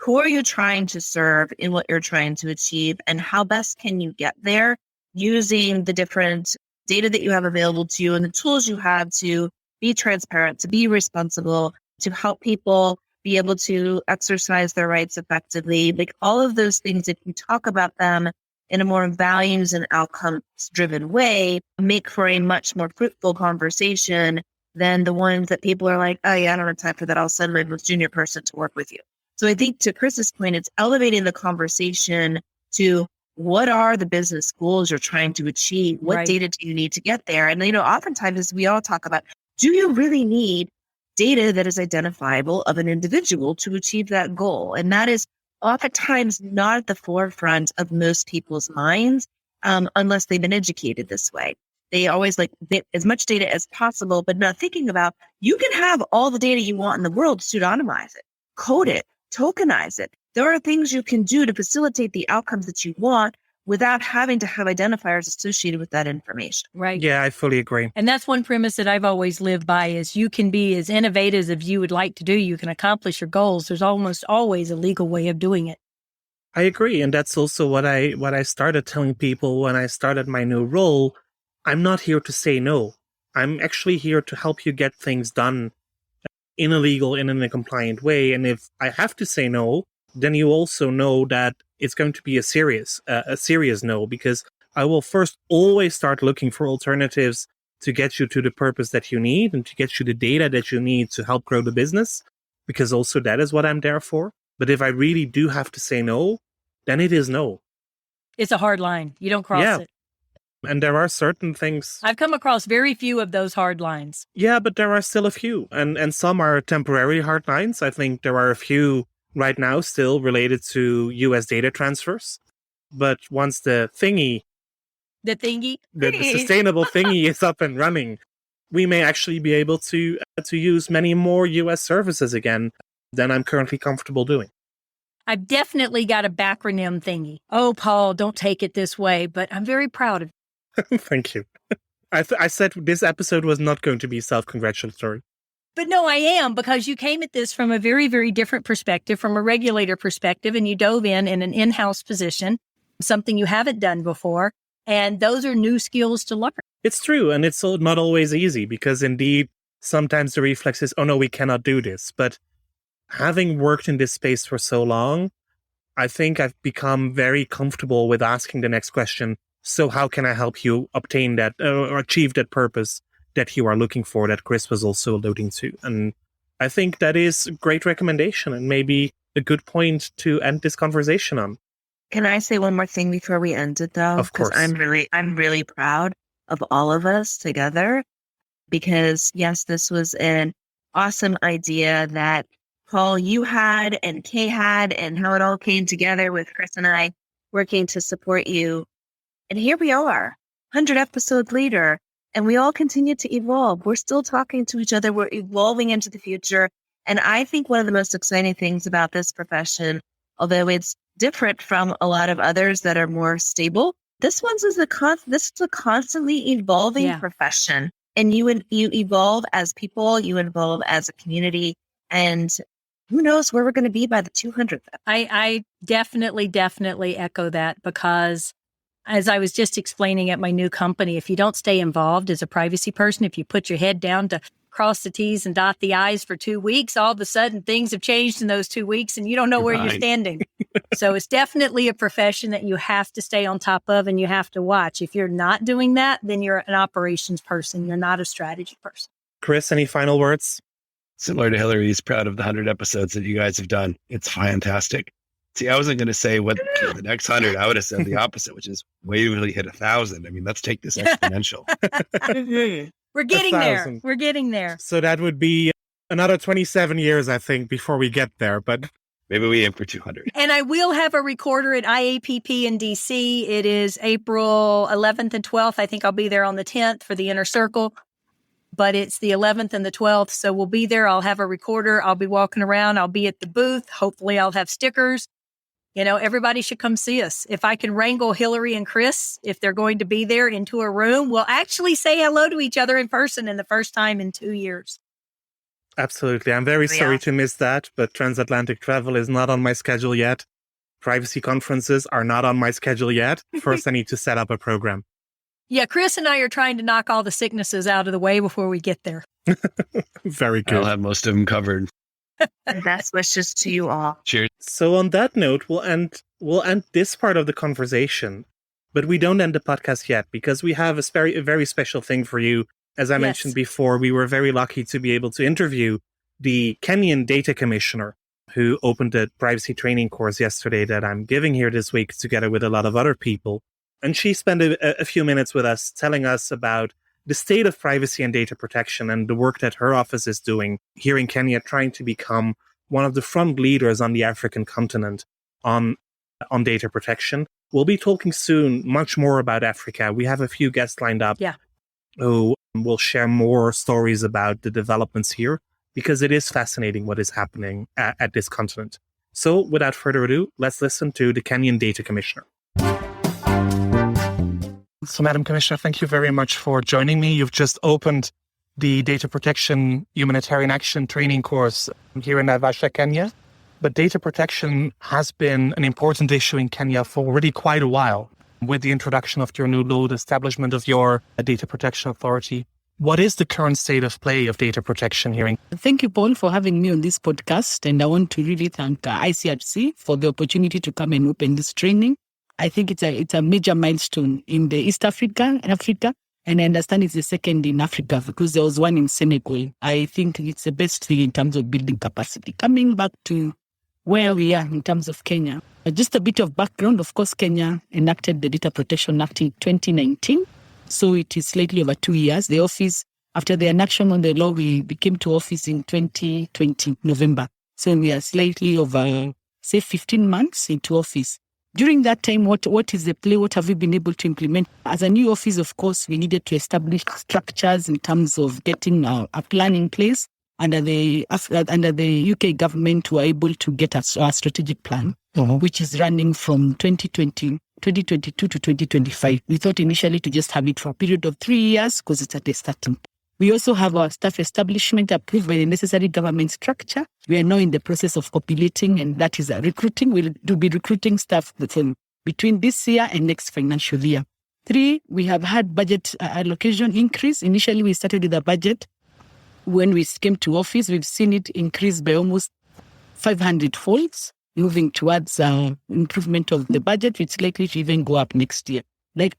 Who are you trying to serve in what you're trying to achieve? And how best can you get there using the different data that you have available to you and the tools you have to be transparent, to be responsible, to help people be able to exercise their rights effectively. Like all of those things, if you talk about them in a more values and outcomes driven way, make for a much more fruitful conversation than the ones that people are like, oh yeah, I don't have time for that. I'll send my most junior person to work with you. So I think to Chris's point, it's elevating the conversation to what are the business goals you're trying to achieve? What data do you need to get there? And, oftentimes we all talk about, do you really need data that is identifiable of an individual to achieve that goal? And that is oftentimes not at the forefront of most people's minds, unless they've been educated this way. They always like as much data as possible, but not thinking about you can have all the data you want in the world, pseudonymize it, code it, tokenize it. There are things you can do to facilitate the outcomes that you want without having to have identifiers associated with that information. Right. Yeah, I fully agree. And that's one premise that I've always lived by is you can be as innovative as you would like to do. You can accomplish your goals. There's almost always a legal way of doing it. I agree. And that's also what I started telling people when I started my new role. I'm not here to say no. I'm actually here to help you get things done in a legal and in a compliant way. And if I have to say no, then you also know that it's going to be a serious no, because I will first always start looking for alternatives to get you to the purpose that you need and to get you the data that you need to help grow the business, because also that is what I'm there for. But if I really do have to say no, then it is no. It's a hard line. You don't cross it. And there are certain things. I've come across very few of those hard lines. Yeah, but there are still a few. And some are temporary hard lines. I think there are a few right now still related to US data transfers. But once the sustainable thingy is up and running, we may actually be able to use many more US services again than I'm currently comfortable doing. I've definitely got a backronym thingy. Oh, Paul, don't take it this way, but I'm very proud of you. Thank you. I said this episode was not going to be self-congratulatory. But no, I am, because you came at this from a very, very different perspective, from a regulator perspective, and you dove in an in-house position, something you haven't done before. And those are new skills to learn. It's true. And it's not always easy because indeed, sometimes the reflex is, oh no, we cannot do this. But having worked in this space for so long, I think I've become very comfortable with asking the next question. So how can I help you obtain that or achieve that purpose that you are looking for, that Chris was also alluding to? And I think that is a great recommendation and maybe a good point to end this conversation on. Can I say one more thing before we end it, though? Of course. I'm really proud of all of us together because, yes, this was an awesome idea that Paul, you had and Kay had, and how it all came together with Chris and I working to support you. And here we are, 100 episodes later, and we all continue to evolve. We're still talking to each other. We're evolving into the future. And I think one of the most exciting things about this profession, although it's different from a lot of others that are more stable, this is a constantly evolving profession. And you evolve as people, you evolve as a community, and who knows where we're going to be by the 200th. I definitely echo that, because as I was just explaining at my new company, if you don't stay involved as a privacy person, if you put your head down to cross the T's and dot the I's for 2 weeks, all of a sudden things have changed in those 2 weeks and you don't know where you're standing. So it's definitely a profession that you have to stay on top of and you have to watch. If you're not doing that, then you're an operations person. You're not a strategy person. Chris, any final words? Similar to Hilary, he's proud of the 100 episodes that you guys have done. It's fantastic. See, I wasn't going to say what the next 100. I would have said the opposite, which is wait till we hit 1,000. I mean, let's take this exponential. We're getting there. We're getting there. So that would be another 27 years, I think, before we get there. But Maybe we aim for 200. And I will have a recorder at IAPP in DC. It is April 11th and 12th. I think I'll be there on the 10th for the Inner Circle, but it's the 11th and the 12th. So we'll be there. I'll have a recorder. I'll be walking around. I'll be at the booth. Hopefully I'll have stickers. Everybody should come see us. If I can wrangle Hilary and Chris, if they're going to be there, into a room, we'll actually say hello to each other in person in the first time in 2 years. Absolutely. I'm very sorry to miss that, but transatlantic travel is not on my schedule yet. Privacy conferences are not on my schedule yet. First, I need to set up a program. Yeah, Chris and I are trying to knock all the sicknesses out of the way before we get there. Very good. I'll have most of them covered. And best wishes to you all. Cheers. So on that note, we'll end this part of the conversation, but we don't end the podcast yet because we have a very special thing for you. As I mentioned before, we were very lucky to be able to interview the Kenyan data commissioner who opened a privacy training course yesterday that I'm giving here this week together with a lot of other people. And she spent a few minutes with us telling us about the state of privacy and data protection and the work that her office is doing here in Kenya, trying to become one of the front leaders on the African continent on data protection. We'll be talking soon much more about Africa. We have a few guests lined up who will share more stories about the developments here, because it is fascinating what is happening at this continent. So without further ado, let's listen to the Kenyan Data Commissioner. So, Madam Commissioner, thank you very much for joining me. You've just opened the Data Protection Humanitarian Action Training course here in Naivasha, Kenya. But data protection has been an important issue in Kenya for already quite a while. With the introduction of your new law, the establishment of your Data Protection Authority, what is the current state of play of data protection here? Thank you, Paul, for having me on this podcast. And I want to really thank ICRC for the opportunity to come and open this training. I think it's a major milestone in the East Africa, and I understand it's the second in Africa because there was one in Senegal. I think it's the best thing in terms of building capacity. Coming back to where we are in terms of Kenya, just a bit of background. Of course, Kenya enacted the Data Protection Act in 2019. So it is slightly over 2 years. The office, after the enactment on the law, we became to office in 2020, November. So we are slightly over, 15 months into office. During that time, what is the play? What have we been able to implement? As a new office, of course, we needed to establish structures in terms of getting a plan in place. Under the UK government, we were able to get our strategic plan, which is running from 2022 to 2025. We thought initially to just have it for a period of 3 years because it's at a starting. We also have our staff establishment approved by the necessary government structure. We are now in the process of populating, and that is recruiting. We'll be recruiting staff between this year and next financial year. 3, we have had budget allocation increase. Initially, we started with a budget. When we came to office, we've seen it increase by almost 500 folds, moving towards improvement of the budget, which is likely to even go up next year.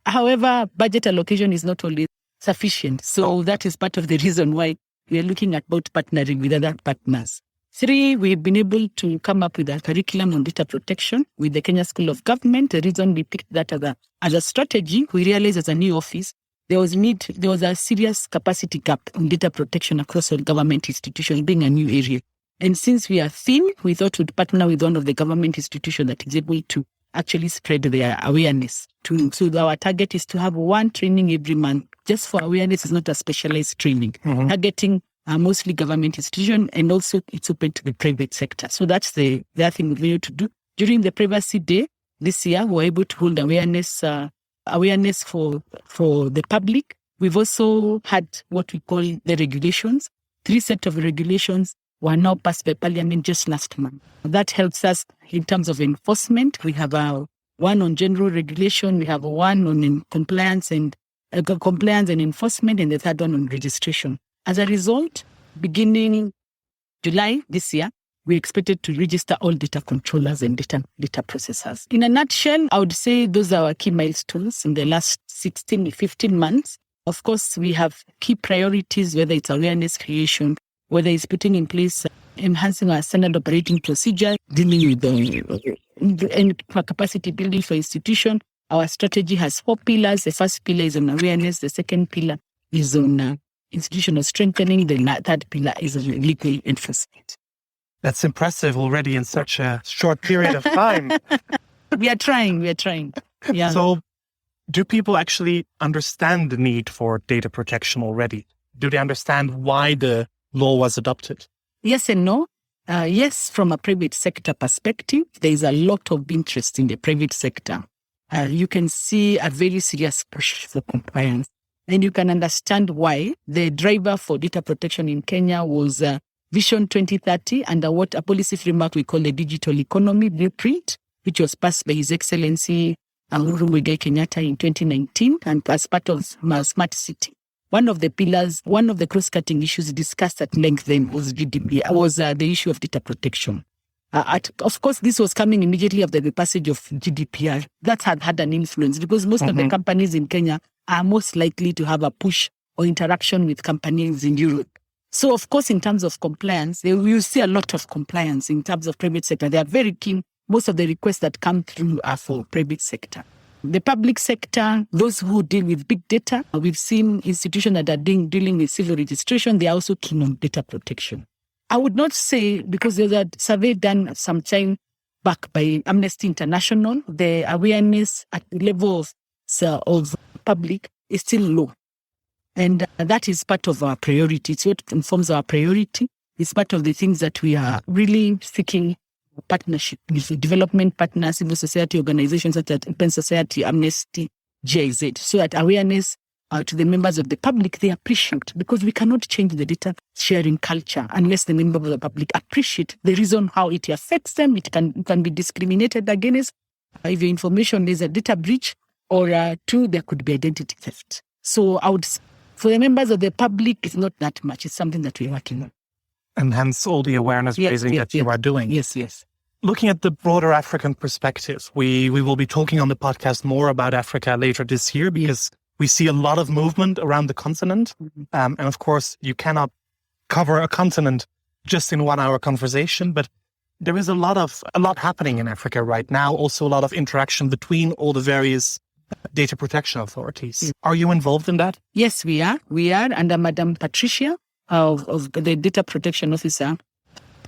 However, budget allocation is not always sufficient. So that is part of the reason why we are looking at both partnering with other partners. 3, we've been able to come up with a curriculum on data protection with the Kenya School of Government. The reason we picked that as a strategy, we realized as a new office, there was a serious capacity gap in data protection across all government institutions, being a new area. And since we are thin, we thought we'd partner with one of the government institutions that is able to actually spread their awareness. So our target is to have one training every month. Just for awareness, is not a specialized training. Targeting mostly government institutions, and also it's open to the private sector. So that's the other thing we're able to do. During the Privacy Day this year, we're able to hold awareness for the public. We've also had what we call the regulations. 3 sets of regulations were now passed by Parliament just last month. That helps us in terms of enforcement. We have one on general regulation, we have one on compliance and enforcement, and the third one on registration. As a result, beginning July this year, we expected to register all data controllers and data processors. In a nutshell, I would say those are our key milestones in the last 15 months. Of course, we have key priorities, whether it's awareness creation, whether it's putting in place, enhancing our standard operating procedure, dealing with the capacity building for institution. Our strategy has 4 pillars. The first pillar is on awareness. The second pillar is on institutional strengthening. The third pillar is on legal enforcement. That's impressive already in such a short period of time. We are trying. Yeah. So do people actually understand the need for data protection already? Do they understand why the law was adopted? Yes and no. Yes, from a private sector perspective, there is a lot of interest in the private sector. You can see a very serious push for compliance. And you can understand why. The driver for data protection in Kenya was Vision 2030 under what a policy framework we call the Digital Economy Blueprint, which was passed by His Excellency Uhuru Muigai Kenyatta in 2019 and as part of Smart City. One of the pillars, one of the cross-cutting issues discussed at length then was the issue of data protection. Of course, this was coming immediately after the passage of GDPR. That had an influence because most of the companies in Kenya are most likely to have a push or interaction with companies in Europe. So, of course, in terms of compliance, you see a lot of compliance in terms of private sector. They are very keen. Most of the requests that come through are for private sector. The public sector, those who deal with big data, we've seen institutions that are dealing with civil registration, they are also keen on data protection. I would not say, because there's a survey done some time back by Amnesty International, the awareness at the level of public is still low. And that is part of our priority. It's what informs our priority. It's part of the things that we are really seeking partnership with development partners, civil society organizations such as Open Society, Amnesty, GIZ, so that awareness to the members of the public, they appreciate, because we cannot change the data sharing culture unless the members of the public appreciate the reason how it affects them. It can be discriminated against. If your information is a data breach, or two, there could be identity theft. So for the members of the public, it's not that much. It's something that we're working on. And hence all the awareness raising that you are doing. Yes. Looking at the broader African perspective, we will be talking on the podcast more about Africa later this year because we see a lot of movement around the continent. And of course, you cannot cover a continent just in 1 hour conversation, but there is a lot happening in Africa right now. Also a lot of interaction between all the various data protection authorities. Are you involved in that? Yes, we are. We are under Madam Patricia of the Data Protection Officer,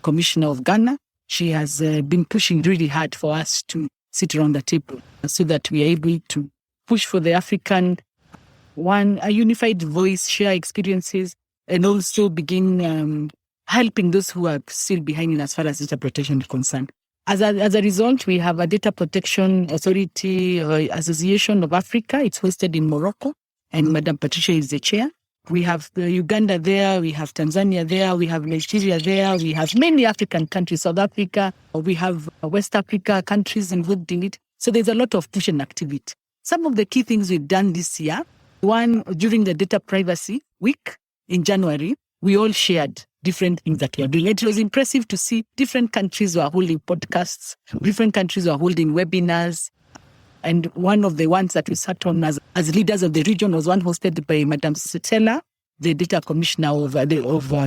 Commissioner of Ghana. She has been pushing really hard for us to sit around the table so that we are able to push for the African a unified voice, share experiences, and also begin helping those who are still behind as far as data protection is concerned. As a result, we have a Data Protection Authority Association of Africa. It's hosted in Morocco, and Madam Patricia is the chair. We have Uganda there, we have Tanzania there, we have Nigeria there, we have many African countries, South Africa, we have West Africa countries involved in it. So there's a lot of push and activity. Some of the key things we've done this year, one, during the Data Privacy Week in January, we all shared different things that we are doing. It was impressive to see different countries were holding podcasts, different countries were holding webinars. And one of the ones that we sat on as leaders of the region was one hosted by Madam Stella, the Data Commissioner of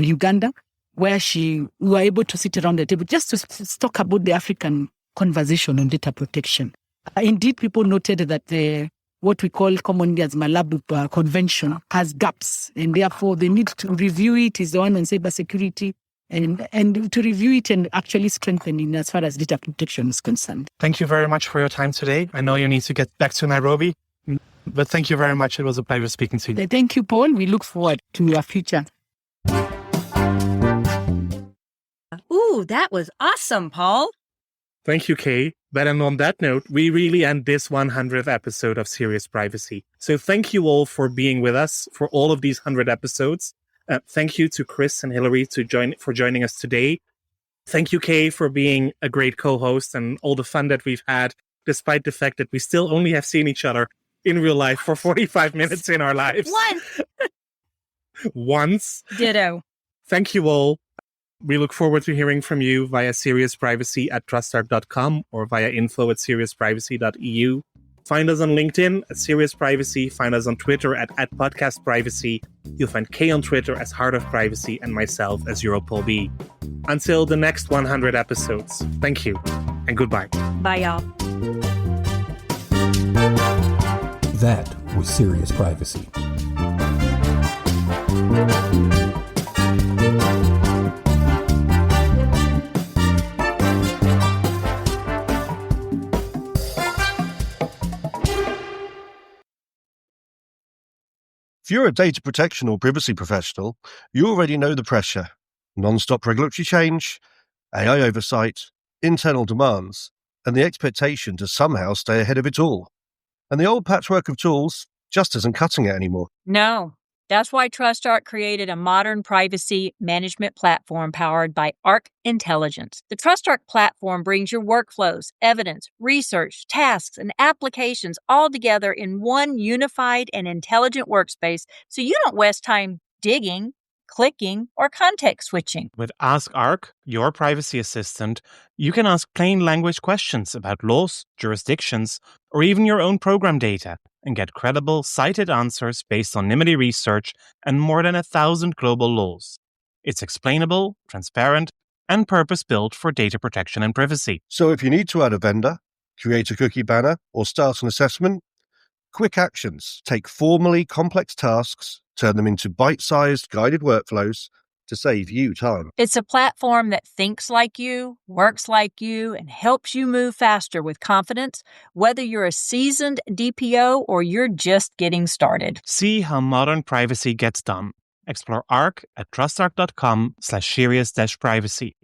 Uganda, where we were able to sit around the table just to talk about the African conversation on data protection. Indeed, people noted that what we call commonly as Malabo Convention has gaps, and therefore the need to review it is the one on cybersecurity, and to review it and actually strengthen it as far as data protection is concerned. Thank you very much for your time today. I know you need to get back to Nairobi, but thank you very much. It was a pleasure speaking to you. Thank you, Paul. We look forward to your future. Ooh, that was awesome, Paul. Thank you, Kay. But and on that note, we really end this 100th episode of Serious Privacy. So thank you all for being with us for all of these 100 episodes. Thank you to Chris and Hilary for joining us today. Thank you, Kay, for being a great co-host and all the fun that we've had, despite the fact that we still only have seen each other in real life for 45 minutes in our lives. Once. Ditto. Thank you all. We look forward to hearing from you via seriousprivacy@trustart.com or via info@seriousprivacy.eu. Find us on LinkedIn at Serious Privacy. Find us on Twitter at Podcast Privacy. You'll find Kay on Twitter as Heart of Privacy and myself as Europol B. Until the next 100 episodes, thank you and goodbye. Bye, y'all. That was Serious Privacy. If you're a data protection or privacy professional, you already know the pressure. Non-stop regulatory change, AI oversight, internal demands, and the expectation to somehow stay ahead of it all. And the old patchwork of tools just isn't cutting it anymore. No. That's why TrustArc created a modern privacy management platform powered by Arc Intelligence. The TrustArc platform brings your workflows, evidence, research, tasks, and applications all together in one unified and intelligent workspace so you don't waste time digging, clicking, or context switching. With Ask Arc, your privacy assistant, you can ask plain language questions about laws, jurisdictions, or even your own program data and get credible, cited answers based on NIMBY research and more than 1,000 global laws. It's explainable, transparent, and purpose-built for data protection and privacy. So if you need to add a vendor, create a cookie banner, or start an assessment, quick actions take formally complex tasks, turn them into bite-sized guided workflows to save you time. It's a platform that thinks like you, works like you, and helps you move faster with confidence, whether you're a seasoned DPO or you're just getting started. See how modern privacy gets done. Explore Arc at trustarc.com/serious-privacy.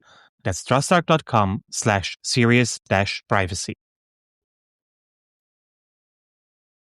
That's trustarc.com/serious-privacy.